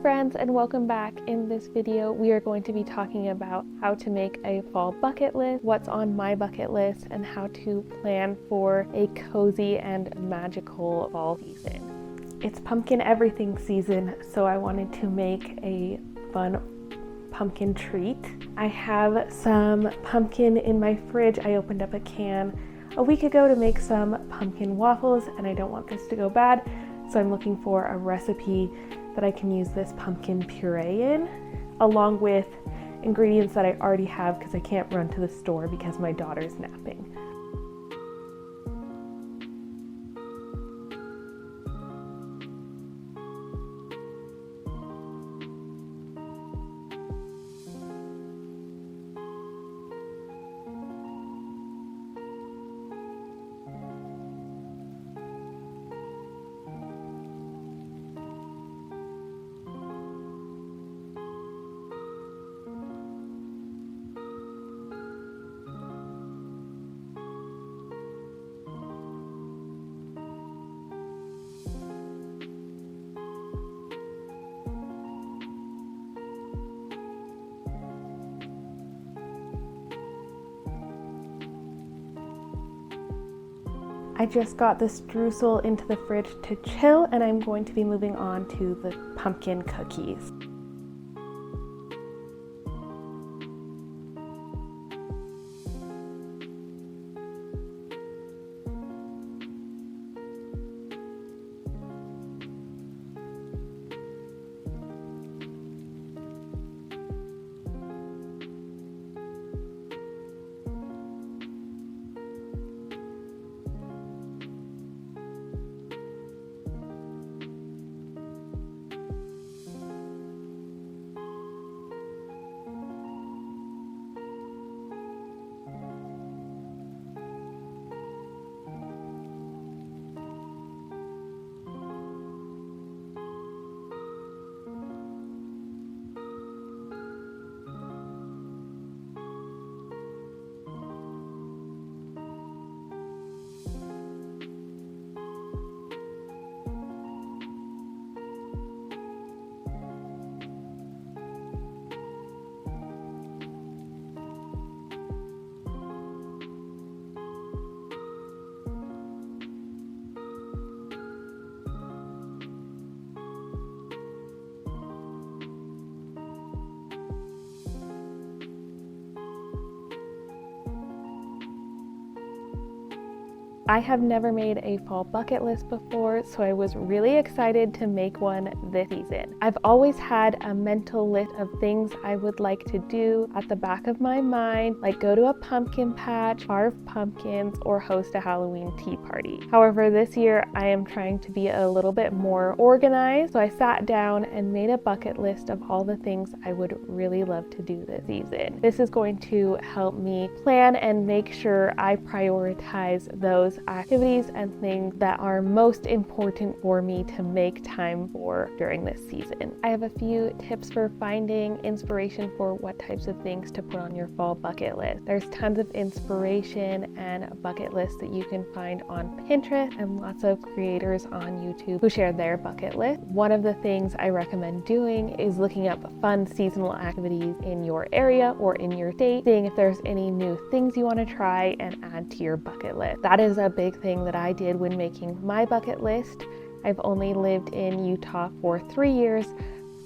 friends, and welcome back. In this video we are going to be talking about how to make a fall bucket list, what's on my bucket list, and how to plan for a cozy and magical fall season. It's pumpkin everything season, so I wanted to make a fun pumpkin treat. I have some pumpkin in my fridge. I opened up a can a week ago to make some pumpkin waffles, and I don't want this to go bad, so I'm looking for a recipe that I can use this pumpkin puree in, along with ingredients that I already have because I can't run to the store because my daughter's napping. I just got the streusel into the fridge to chill, and I'm going to be moving on to the pumpkin cookies. I have never made a fall bucket list before, so I was really excited to make one this season. I've always had a mental list of things I would like to do at the back of my mind, like go to a pumpkin patch, carve pumpkins, or host a Halloween tea party. However, this year I am trying to be a little bit more organized, so I sat down and made a bucket list of all the things I would really love to do this season. This is going to help me plan and make sure I prioritize those activities and things that are most important for me to make time for during this season. I have a few tips for finding inspiration for what types of things to put on your fall bucket list. There's tons of inspiration and bucket lists that you can find on Pinterest and lots of creators on YouTube who share their bucket list. One of the things I recommend doing is looking up fun seasonal activities in your area or in your state, seeing if there's any new things you want to try and add to your bucket list. That is a big thing that I did when making my bucket list. I've only lived in Utah for 3 years,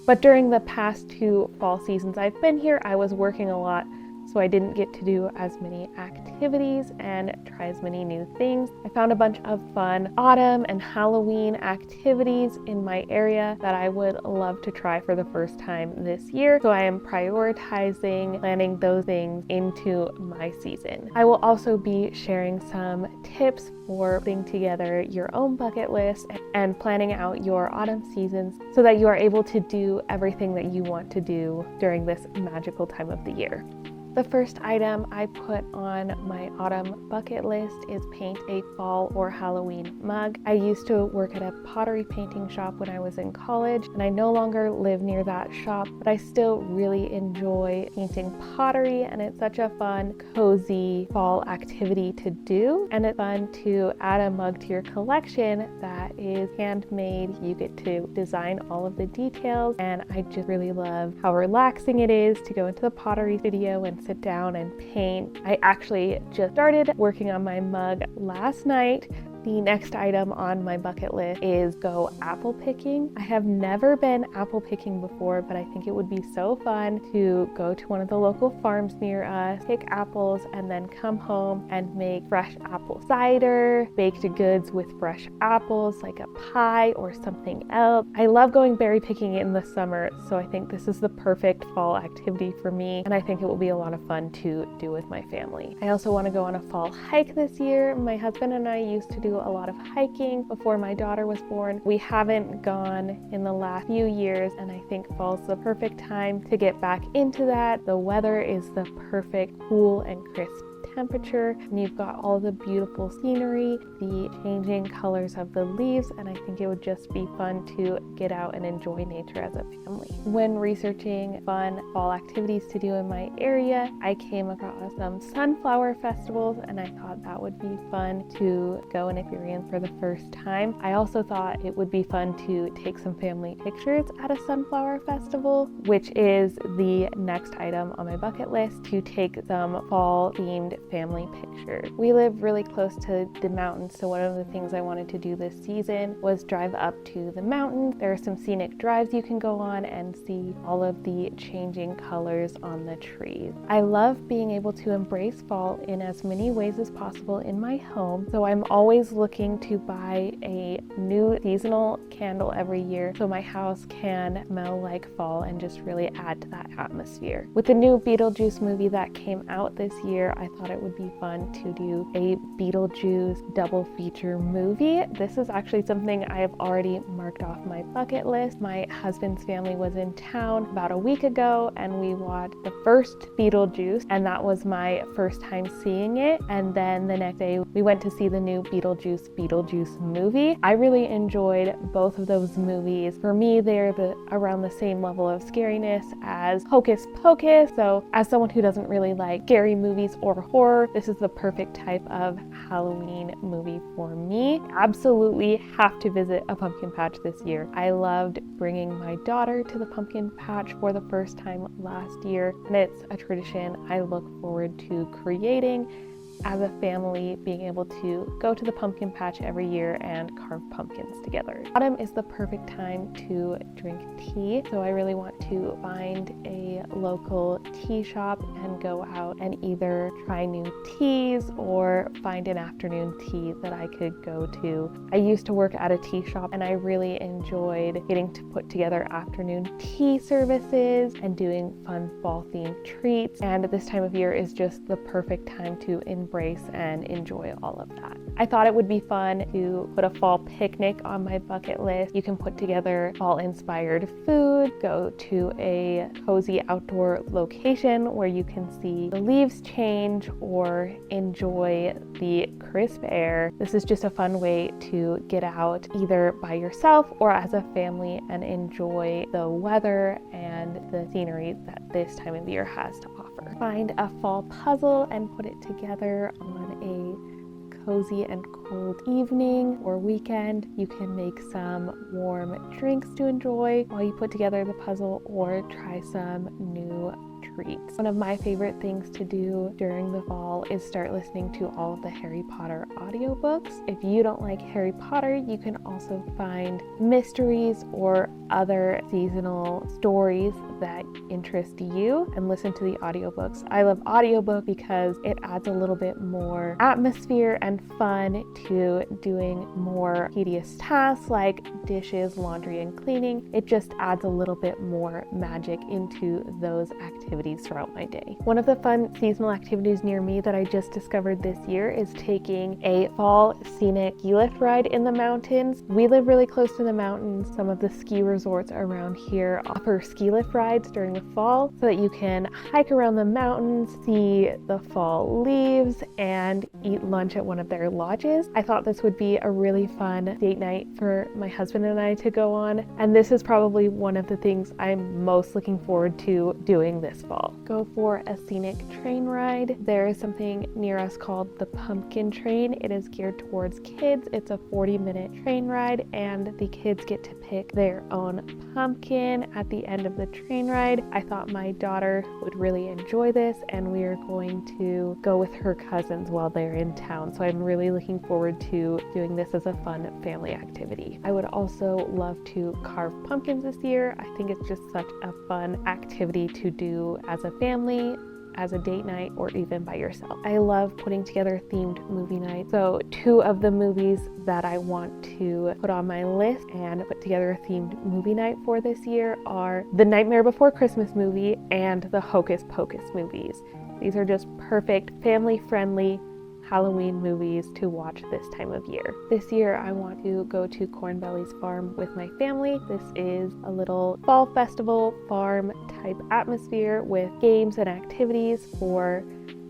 but during the past 2 fall seasons I've been here, I was working a lot, so I didn't get to do as many activities and try as many new things. I found a bunch of fun autumn and Halloween activities in my area that I would love to try for the first time this year, so I am prioritizing planning those things into my season. I will also be sharing some tips for putting together your own bucket list and planning out your autumn seasons so that you are able to do everything that you want to do during this magical time of the year. The first item I put on my autumn bucket list is paint a fall or Halloween mug. I used to work at a pottery painting shop when I was in college, and I no longer live near that shop, but I still really enjoy painting pottery, and it's such a fun, cozy fall activity to do, and it's fun to add a mug to your collection that is handmade. You get to design all of the details, and I just really love how relaxing it is to go into the pottery studio and sit down and paint. I actually just started working on my mug last night. The next item on my bucket list is go apple picking. I have never been apple picking before, but I think it would be so fun to go to one of the local farms near us, pick apples, and then come home and make fresh apple cider, baked goods with fresh apples like a pie or something else. I love going berry picking in the summer, so I think this is the perfect fall activity for me, and I think it will be a lot of fun to do with my family. I also want to go on a fall hike this year. My husband and I used to do a lot of hiking before my daughter was born. We haven't gone in the last few years, and I think fall's the perfect time to get back into that. The weather is the perfect cool and crisp temperature, and you've got all the beautiful scenery, the changing colors of the leaves, and I think it would just be fun to get out and enjoy nature as a family. When researching fun fall activities to do in my area, I came across some sunflower festivals, and I thought that would be fun to go and experience for the first time. I also thought it would be fun to take some family pictures at a sunflower festival, which is the next item on my bucket list, to take some fall themed family pictures. We live really close to the mountains, so one of the things I wanted to do this season was drive up to the mountains. There are some scenic drives you can go on and see all of the changing colors on the trees. I love being able to embrace fall in as many ways as possible in my home, so I'm always looking to buy a new seasonal candle every year so my house can smell like fall and just really add to that atmosphere. With the new Beetlejuice movie that came out this year, I thought it would be fun to do a Beetlejuice double feature movie. This is actually something I have already marked off my bucket list. My husband's family was in town about a week ago, and we watched the first Beetlejuice, and that was my first time seeing it. And then the next day we went to see the new Beetlejuice movie. I really enjoyed both of those movies. For me, they're around the same level of scariness as Hocus Pocus. So as someone who doesn't really like scary movies or horror, this is the perfect type of Halloween movie for me. Absolutely have to visit a pumpkin patch this year. I loved bringing my daughter to the pumpkin patch for the first time last year, and it's a tradition I look forward to creating as a family, being able to go to the pumpkin patch every year and carve pumpkins together. Autumn is the perfect time to drink tea, so I really want to find a local tea shop and go out and either try new teas or find an afternoon tea that I could go to. I used to work at a tea shop, and I really enjoyed getting to put together afternoon tea services and doing fun fall themed treats, and this time of year is just the perfect time to embrace and enjoy all of that. I thought it would be fun to put a fall picnic on my bucket list. You can put together fall inspired food, go to a cozy outdoor location where you can see the leaves change or enjoy the crisp air. This is just a fun way to get out either by yourself or as a family and enjoy the weather and the scenery that this time of year has to offer. Find a fall puzzle and put it together on a cozy and cold evening or weekend. You can make some warm drinks to enjoy while you put together the puzzle, or try some new treats. One of my favorite things to do during the fall is start listening to all of the Harry Potter audiobooks. If you don't like Harry Potter, you can also find mysteries or other seasonal stories that interest you and listen to the audiobooks. I love audiobooks because it adds a little bit more atmosphere and fun to doing more tedious tasks like dishes, laundry, and cleaning. It just adds a little bit more magic into those activities activities throughout my day. One of the fun seasonal activities near me that I just discovered this year is taking a fall scenic ski lift ride in the mountains. We live really close to the mountains. Some of the ski resorts around here offer ski lift rides during the fall so that you can hike around the mountains, see the fall leaves, and eat lunch at one of their lodges. I thought this would be a really fun date night for my husband and I to go on, and this is probably one of the things I'm most looking forward to doing this fall. Go for a scenic train ride. There is something near us called the Pumpkin Train. It is geared towards kids. It's a 40-minute train ride, and the kids get to pick their own pumpkin at the end of the train ride. I thought my daughter would really enjoy this, and we are going to go with her cousins while they're in town. So I'm really looking forward to doing this as a fun family activity. I would also love to carve pumpkins this year. I think it's just such a fun activity to do as a family, as a date night, or even by yourself. I love putting together themed movie nights. So 2 of the movies that I want to put on my list and put together a themed movie night for this year are the Nightmare Before Christmas movie and the Hocus Pocus movies. These are just perfect family-friendly Halloween movies to watch this time of year. This year I want to go to Cornbelly's Farm with my family. This is a little fall festival farm type atmosphere with games and activities for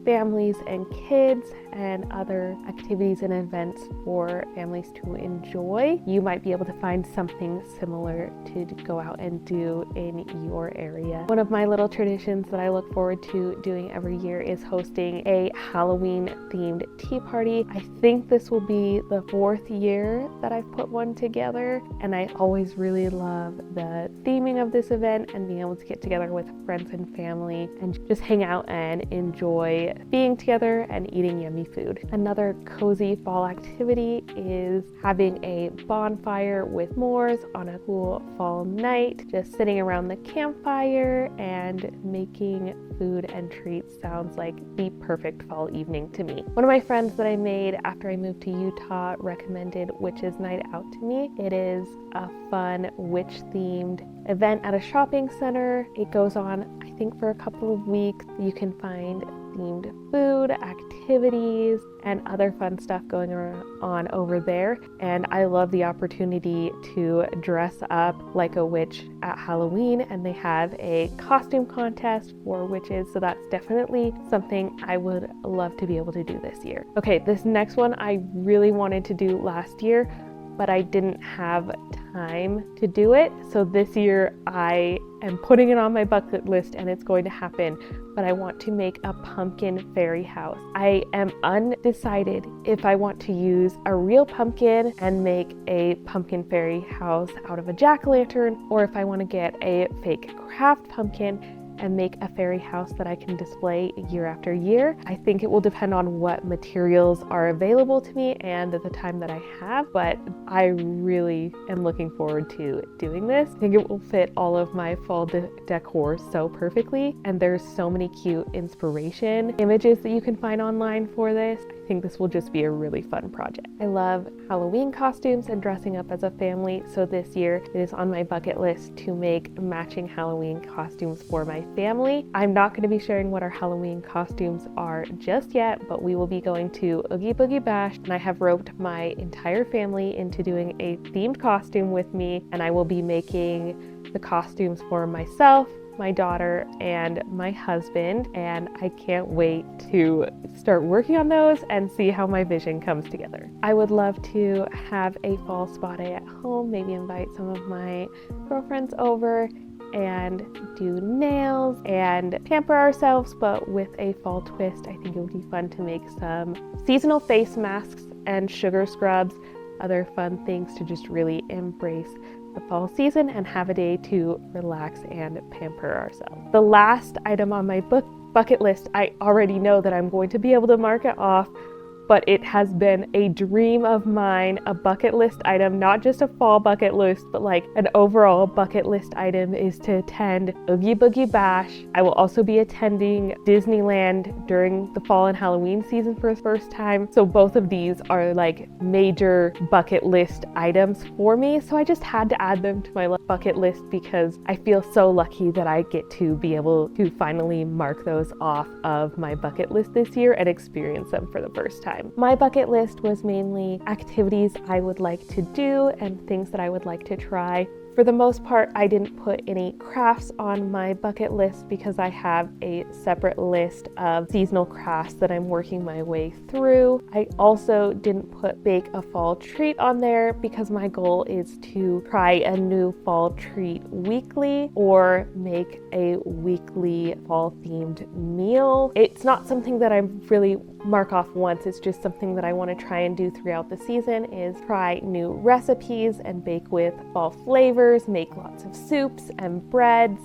families and kids, and other activities and events for families to enjoy. You might be able to find something similar to go out and do in your area. One of my little traditions that I look forward to doing every year is hosting a Halloween themed tea party. I think this will be the 4th year that I've put one together, and I always really love the theming of this event and being able to get together with friends and family and just hang out and enjoy being together and eating yummy food. Another cozy fall activity is having a bonfire with s'mores on a cool fall night. Just sitting around the campfire and making food and treats sounds like the perfect fall evening to me. One of my friends that I made after I moved to Utah recommended Witches Night Out to me. It is a fun witch themed event at a shopping center. It goes on, I think, for a couple of weeks. You can find themed food, activities, and other fun stuff going on over there. And I love the opportunity to dress up like a witch at Halloween, and they have a costume contest for witches. So that's definitely something I would love to be able to do this year. Okay, this next one I really wanted to do last year, but I didn't have time to do it. So this year I am putting it on my bucket list and it's going to happen, but I want to make a pumpkin fairy house. I am undecided if I want to use a real pumpkin and make a pumpkin fairy house out of a jack-o'-lantern, or if I want to get a fake craft pumpkin and make a fairy house that I can display year after year. I think it will depend on what materials are available to me and at the time that I have, but I really am looking forward to doing this. I think it will fit all of my fall decor so perfectly, and there's so many cute inspiration images that you can find online for this. I think this will just be a really fun project. I love Halloween costumes and dressing up as a family, so this year it is on my bucket list to make matching Halloween costumes for my family. I'm not going to be sharing what our Halloween costumes are just yet, but we will be going to Oogie Boogie Bash, and I have roped my entire family into doing a themed costume with me, and I will be making the costumes for myself, my daughter, and my husband, and I can't wait to start working on those and see how my vision comes together. I would love to have a fall spa day at home, maybe invite some of my girlfriends over and do nails and pamper ourselves, but with a fall twist. I think it would be fun to make some seasonal face masks and sugar scrubs, other fun things to just really embrace the fall season and have a day to relax and pamper ourselves. The last item on my bucket list, I already know that I'm going to be able to mark it off, but it has been a dream of mine, a bucket list item, not just a fall bucket list, but like an overall bucket list item is to attend Oogie Boogie Bash. I will also be attending Disneyland during the fall and Halloween season for the first time. So both of these are like major bucket list items for me. So I just had to add them to my bucket list because I feel so lucky that I get to be able to finally mark those off of my bucket list this year and experience them for the first time. My bucket list was mainly activities I would like to do and things that I would like to try. For the most part, I didn't put any crafts on my bucket list because I have a separate list of seasonal crafts that I'm working my way through. I also didn't put bake a fall treat on there because my goal is to try a new fall treat weekly or make a weekly fall themed meal. It's not something that I really mark off once. It's just something that I want to try and do throughout the season is try new recipes and bake with fall flavors, make lots of soups and breads.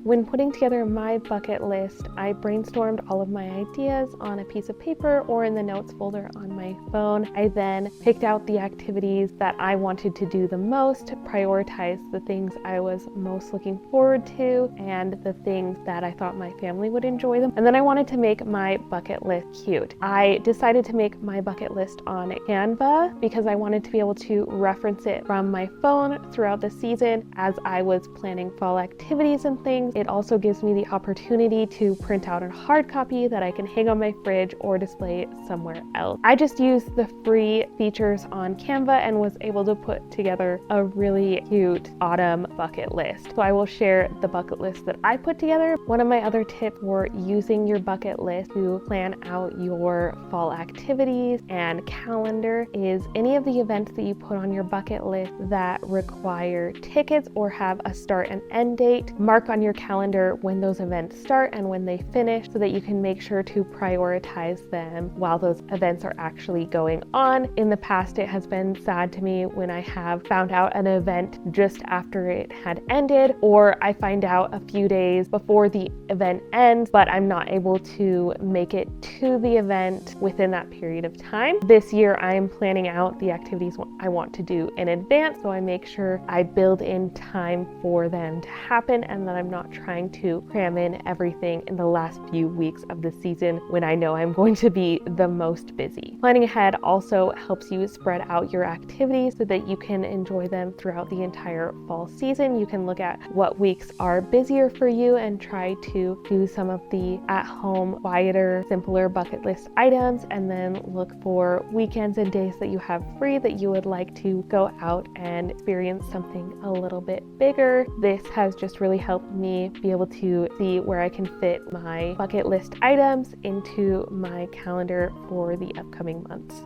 When putting together my bucket list, I brainstormed all of my ideas on a piece of paper or in the notes folder on my phone. I then picked out the activities that I wanted to do the most, prioritized the things I was most looking forward to, and the things that I thought my family would enjoy them. And then I wanted to make my bucket list cute. I decided to make my bucket list on Canva because I wanted to be able to reference it from my phone throughout the season as I was planning fall activities and things. It also gives me the opportunity to print out a hard copy that I can hang on my fridge or display somewhere else. I just used the free features on Canva and was able to put together a really cute autumn bucket list. So I will share the bucket list that I put together. One of my other tips for using your bucket list to plan out your fall activities and calendar is any of the events that you put on your bucket list that require tickets or have a start and end date. Mark on your calendar when those events start and when they finish so that you can make sure to prioritize them while those events are actually going on. In the past, it has been sad to me when I have found out an event just after it had ended, or I find out a few days before the event ends, but I'm not able to make it to the event within that period of time. This year, I am planning out the activities I want to do in advance, so I make sure I build in time for them to happen and that I'm not trying to cram in everything in the last few weeks of the season when I know I'm going to be the most busy. Planning ahead also helps you spread out your activities so that you can enjoy them throughout the entire fall season. You can look at what weeks are busier for you and try to do some of the at-home, quieter, simpler bucket list items, and then look for weekends and days that you have free that you would like to go out and experience something a little bit bigger. This has just really helped me be able to see where I can fit my bucket list items into my calendar for the upcoming months.